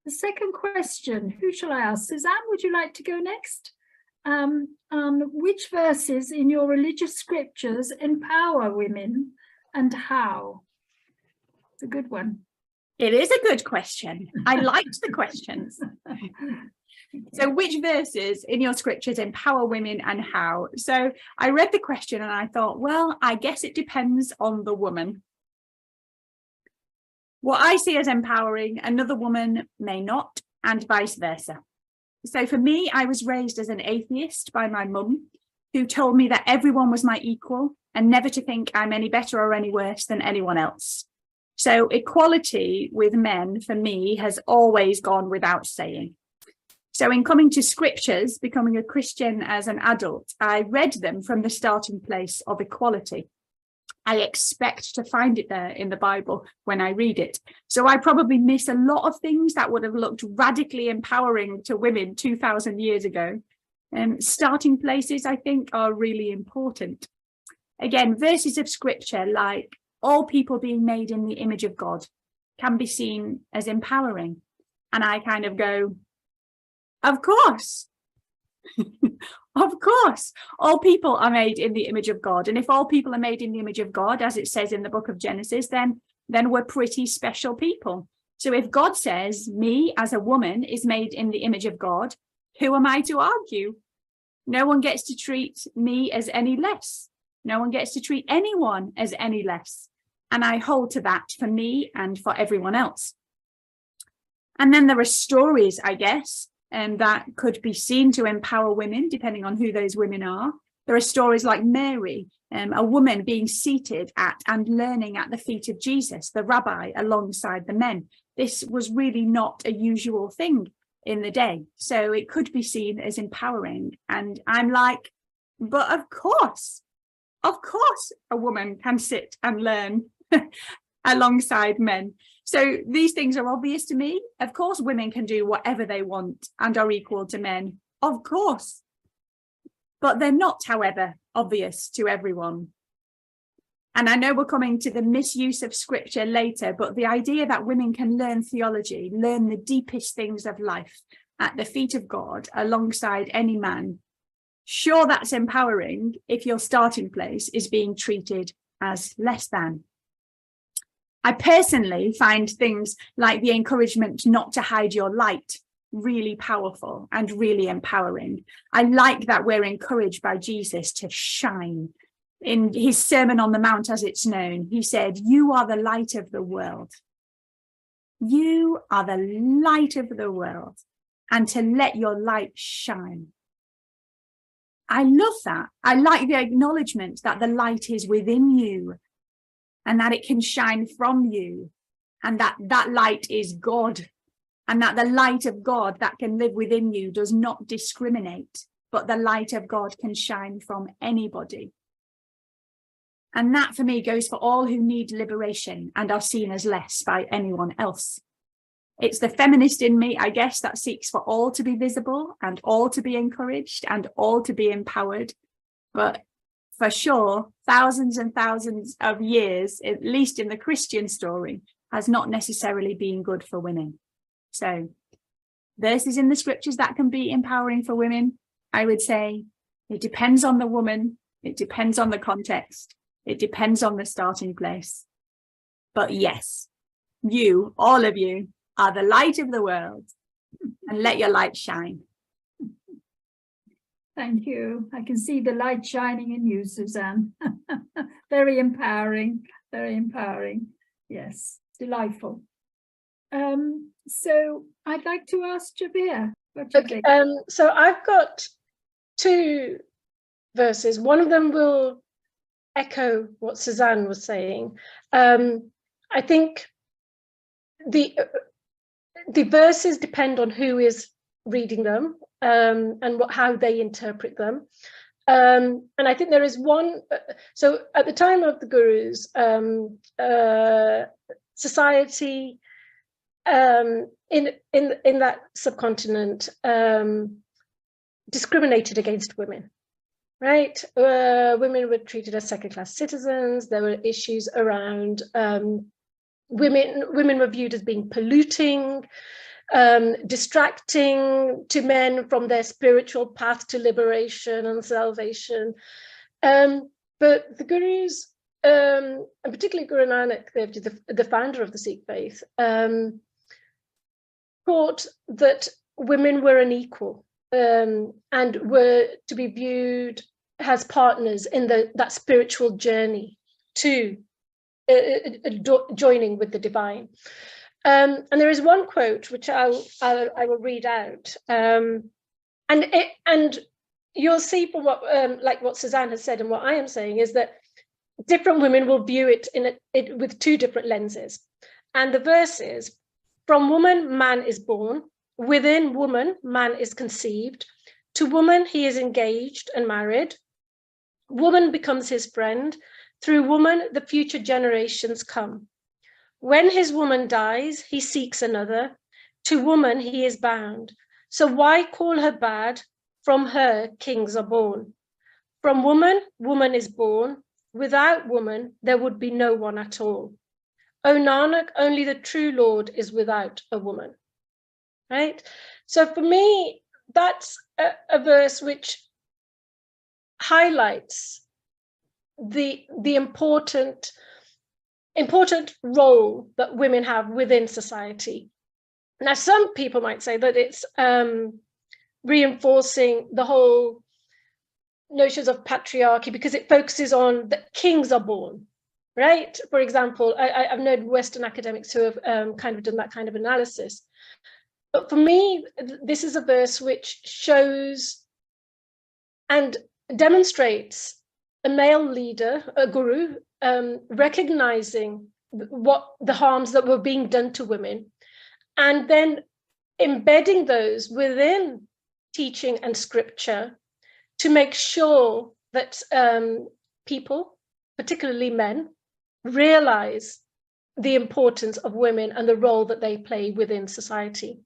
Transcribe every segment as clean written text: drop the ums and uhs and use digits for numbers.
The second question, who shall I ask? Suzanne, would you like to go next? Which verses in your religious scriptures empower women and how? It's a good one. It is a good question. I liked the questions. So which verses in your scriptures empower women and how? So I read the question and I thought, well, I guess it depends on the woman. What I see as empowering, another woman may not, and vice versa. So for me, I was raised as an atheist by my mum, who told me that everyone was my equal and never to think I'm any better or any worse than anyone else. So equality with men for me has always gone without saying. So in coming to scriptures, becoming a Christian as an adult, I read them from the starting place of equality. I expect to find it there in the Bible when I read it. So I probably miss a lot of things that would have looked radically empowering to women 2,000 years ago. Starting places, I think, are really important. Again, verses of scripture like all people being made in the image of God can be seen as empowering. And I kind of go, of course. Of course, all people are made in the image of God. And if all people are made in the image of God, as it says in the book of Genesis, then we're pretty special people. So if God says me as a woman is made in the image of God, who am I to argue? No one gets to treat me as any less. No one gets to treat anyone as any less. And I hold to that for me and for everyone else. And then there are stories, I guess, and that could be seen to empower women, depending on who those women are. There are stories like Mary, a woman being seated at and learning at the feet of Jesus, the rabbi, alongside the men. This was really not a usual thing in the day. So it could be seen as empowering. And I'm like, but of course a woman can sit and learn alongside men. So these things are obvious to me. Of course, women can do whatever they want and are equal to men. Of course. But they're not, however, obvious to everyone. And I know we're coming to the misuse of scripture later, but the idea that women can learn theology, learn the deepest things of life at the feet of God alongside any man, sure, that's empowering if your starting place is being treated as less than. I personally find things like the encouragement not to hide your light really powerful and really empowering. I like that we're encouraged by Jesus to shine. In his Sermon on the Mount, as it's known, he said, "You are the light of the world. You are the light of the world, and to let your light shine." I love that. I like the acknowledgement that the light is within you and that it can shine from you, and that light is God, and that the light of God that can live within you does not discriminate, but the light of God can shine from anybody. And that for me goes for all who need liberation and are seen as less by anyone else. It's the feminist in me, I guess, that seeks for all to be visible and all to be encouraged and all to be empowered. But for sure, thousands and thousands of years, at least in the Christian story, has not necessarily been good for women. So verses in the scriptures that can be empowering for women, I would say it depends on the woman, it depends on the context, it depends on the starting place. But yes, you, all of you, are the light of the world, and let your light shine. Thank you. I can see the light shining in you, Suzanne. Very empowering, very empowering. Yes, delightful. So I'd like to ask Jagbir. What do you think? So I've got two verses. One of them will echo what Suzanne was saying. I think the verses depend on who is reading them. And how they interpret them. And I think there is one, so at the time of the gurus, society in that subcontinent discriminated against women, right? Women were treated as second-class citizens. There were issues around women were viewed as being polluting. distracting to men from their spiritual path to liberation and salvation. But the gurus, and particularly Guru Nanak Dev Ji, the founder of the Sikh faith, thought that women were unequal and were to be viewed as partners in that spiritual journey to joining with the divine. And there is one quote which I will read out, and you'll see from what like what Suzanne has said and what I am saying is that different women will view it with two different lenses. And the verse is, from woman man is born, within woman man is conceived, to woman he is engaged and married, woman becomes his friend, through woman the future generations come. When his woman dies, he seeks another, to woman he is bound. So why call her bad? From her kings are born. From woman, woman is born. Without woman, there would be no one at all. O Nanak, only the true Lord is without a woman. Right? So for me, that's a verse which highlights the important role that women have within society. Now, some people might say that it's reinforcing the whole notions of patriarchy because it focuses on that kings are born, right? For example, I've known Western academics who have kind of done that kind of analysis. But for me, this is a verse which shows and demonstrates a male leader, a guru, recognizing what the harms that were being done to women, and then embedding those within teaching and scripture to make sure that people, particularly men, realize the importance of women and the role that they play within society.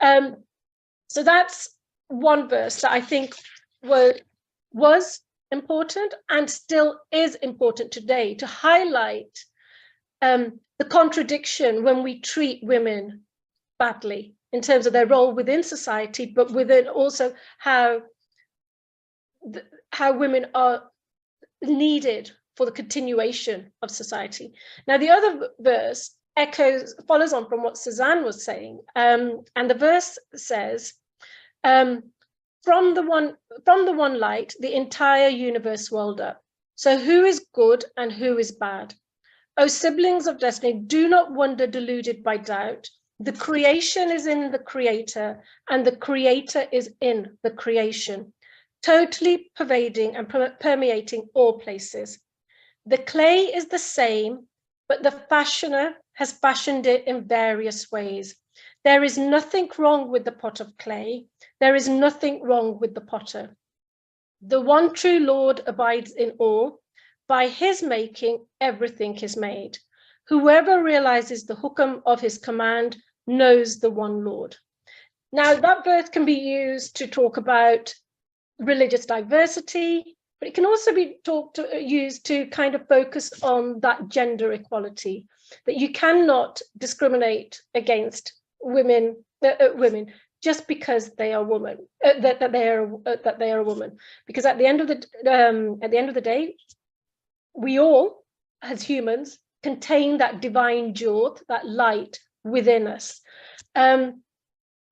So that's one verse that I think was important and still is important today to highlight the contradiction when we treat women badly in terms of their role within society, but within also how women are needed for the continuation of society. Now, the other verse follows on from what Suzanne was saying, and the verse says, from the one light, the entire universe welled up. So who is good and who is bad? O siblings of destiny, do not wander deluded by doubt. The creation is in the creator, and the creator is in the creation, totally pervading and permeating all places. The clay is the same, but the fashioner has fashioned it in various ways. There is nothing wrong with the pot of clay. There is nothing wrong with the potter. The one true Lord abides in all. By his making, everything is made. Whoever realizes the hukam of his command knows the one Lord. Now, that verse can be used to talk about religious diversity, but it can also be used to kind of focus on that gender equality, that you cannot discriminate against women just because they are women, that they are a woman, because at the end of the day, we all, as humans, contain that divine jyot, that light within us.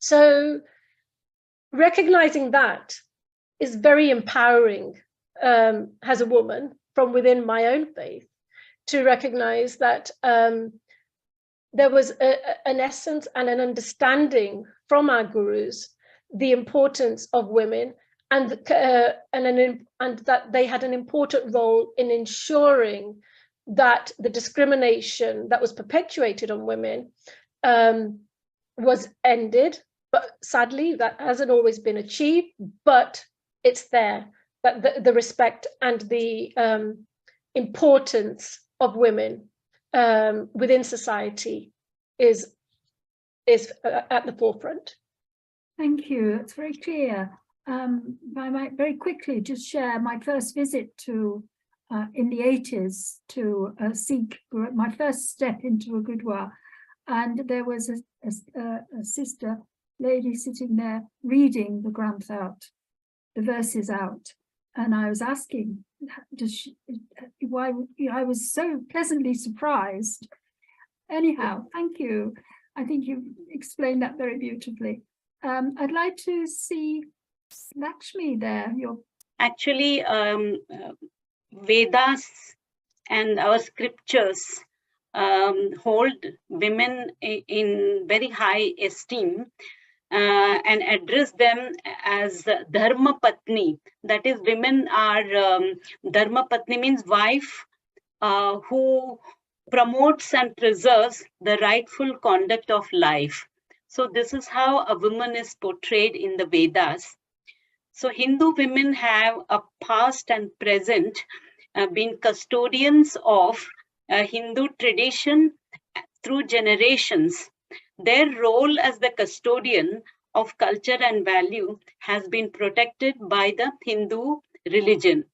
So recognizing that is very empowering as a woman from within my own faith, to recognize that there was an essence and an understanding from our gurus, the importance of women, and that they had an important role in ensuring that the discrimination that was perpetuated on women was ended. But sadly, that hasn't always been achieved, but it's there, that the respect and the importance of women within society is at the forefront. Thank you. That's very clear. I might very quickly just share my first visit to in the 80s to Sikh, my first step into a Gurdwara. and there was a sister lady sitting there reading the Granth out, the verses out, and I was asking, does she, why? I was so pleasantly surprised. Anyhow, thank you. I think you've explained that very beautifully. I'd like to see Lakshmi there. Actually, Vedas and our scriptures hold women in very high esteem and address them as Dharma Patni. That is, women are Dharma Patni means wife who promotes and preserves the rightful conduct of life. So this is how a woman is portrayed in the Vedas. So Hindu women have a past and present been custodians of Hindu tradition through generations. Their role as the custodian of culture and value has been protected by the Hindu religion.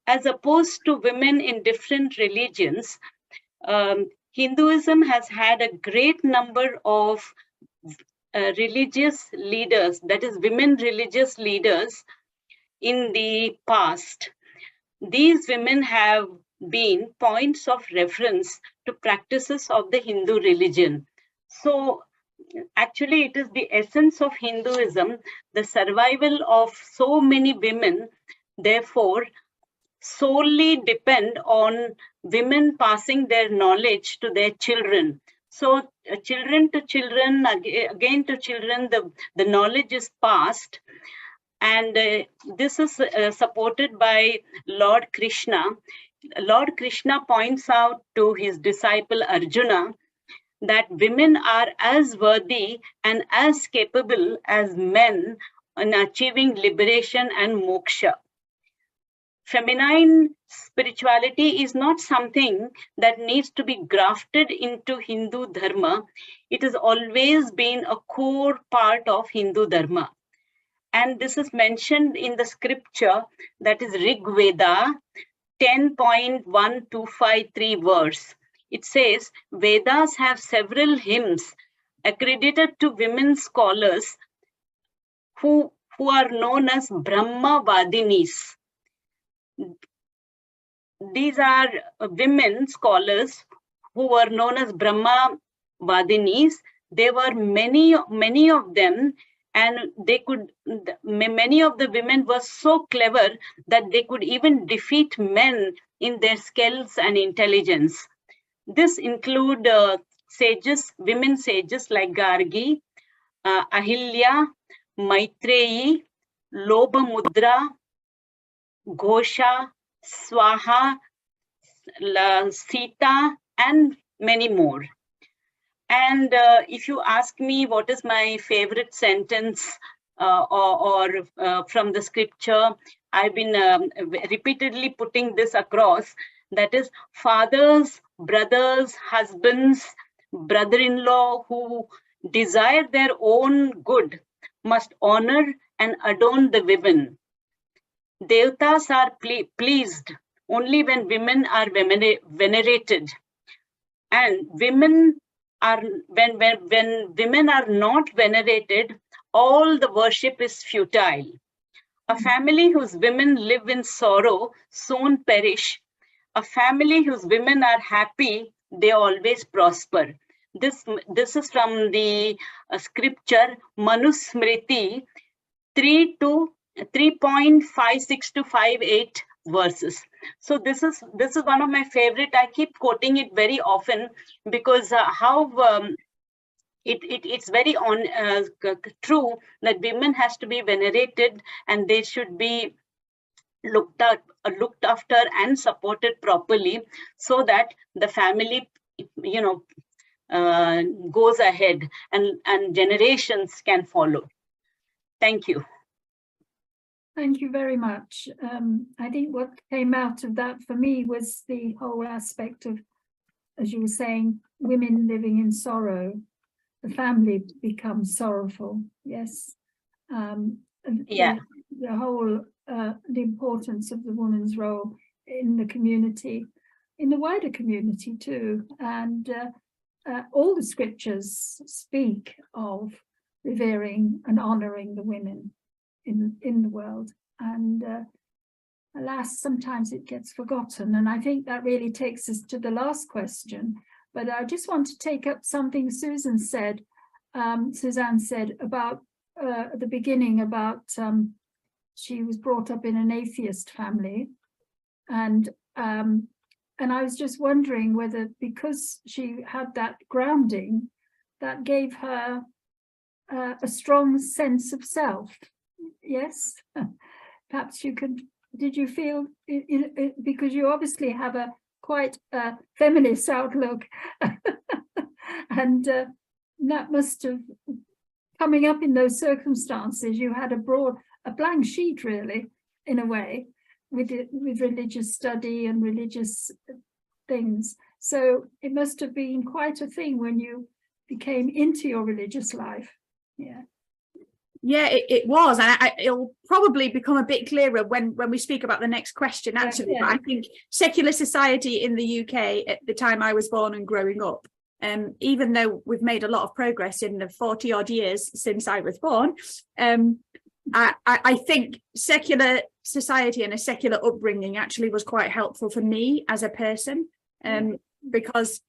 As opposed to women in different religions, Hinduism has had a great number of religious leaders, that is, women religious leaders in the past. These women have been points of reference to practices of the Hindu religion. So actually, it is the essence of Hinduism, the survival of so many women, therefore, solely depend on women passing their knowledge to their children. So children to children, again to children, the knowledge is passed. And this is supported by Lord Krishna. Lord Krishna points out to his disciple Arjuna that women are as worthy and as capable as men in achieving liberation and moksha. Feminine spirituality is not something that needs to be grafted into Hindu Dharma. It has always been a core part of Hindu Dharma. And this is mentioned in the scripture, that is Rig Veda 10.1253 verse. It says, Vedas have several hymns accredited to women scholars who are known as Brahma Vadinis. These are women scholars who were known as Brahma Vadinis. There were many of them, and many of the women were so clever that they could even defeat men in their skills and intelligence. This include women sages like Gargi, Ahilya, Maitreyi, Lobamudra, Ghosha, Swaha, Sita, and many more. And if you ask me what is my favorite sentence from the scripture, I've been repeatedly putting this across. That is, fathers, brothers, husbands, brother-in-law who desire their own good must honor and adorn the women. Devatas are pleased only when women are venerated, and women are when women are not venerated, all the worship is futile. A family whose women live in sorrow soon perish. A family whose women are happy, they always prosper. This is from the scripture Manusmriti 3.56 to 58 verses. So this is one of my favorite. I keep quoting it very often because it's very true that women has to be venerated and they should be looked after and supported properly, so that the family goes ahead and generations can follow. Thank you. Thank you very much. I think what came out of that for me was the whole aspect of, as you were saying, women living in sorrow. The family becomes sorrowful. Yes. Yeah. The whole the importance of the woman's role in the community, in the wider community too, and all the scriptures speak of revering and honouring the women in the world, and alas, sometimes it gets forgotten. And I think that really takes us to the last question. But I just want to take up something Suzanne said about at the beginning about she was brought up in an atheist family, and I was just wondering whether, because she had that grounding, that gave her a strong sense of self. Yes, perhaps you could. Did you feel because you obviously have a quite feminist outlook, and that must have, coming up in those circumstances, you had a blank sheet really, in a way, with religious study and religious things. So it must have been quite a thing when you became into your religious life. Yeah, it was, and it'll probably become a bit clearer when we speak about the next question, actually. But I think secular society in the UK at the time I was born and growing up, even though we've made a lot of progress in the 40 odd years since I was born, I think secular society and a secular upbringing actually was quite helpful for me as a person, because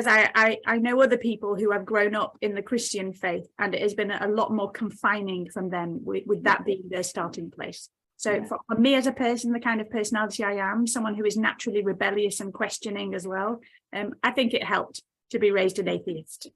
I know other people who have grown up in the Christian faith, and it has been a lot more confining from them, with that being their starting place. So for me as a person, the kind of personality I am, someone who is naturally rebellious and questioning as well, I think it helped to be raised an atheist.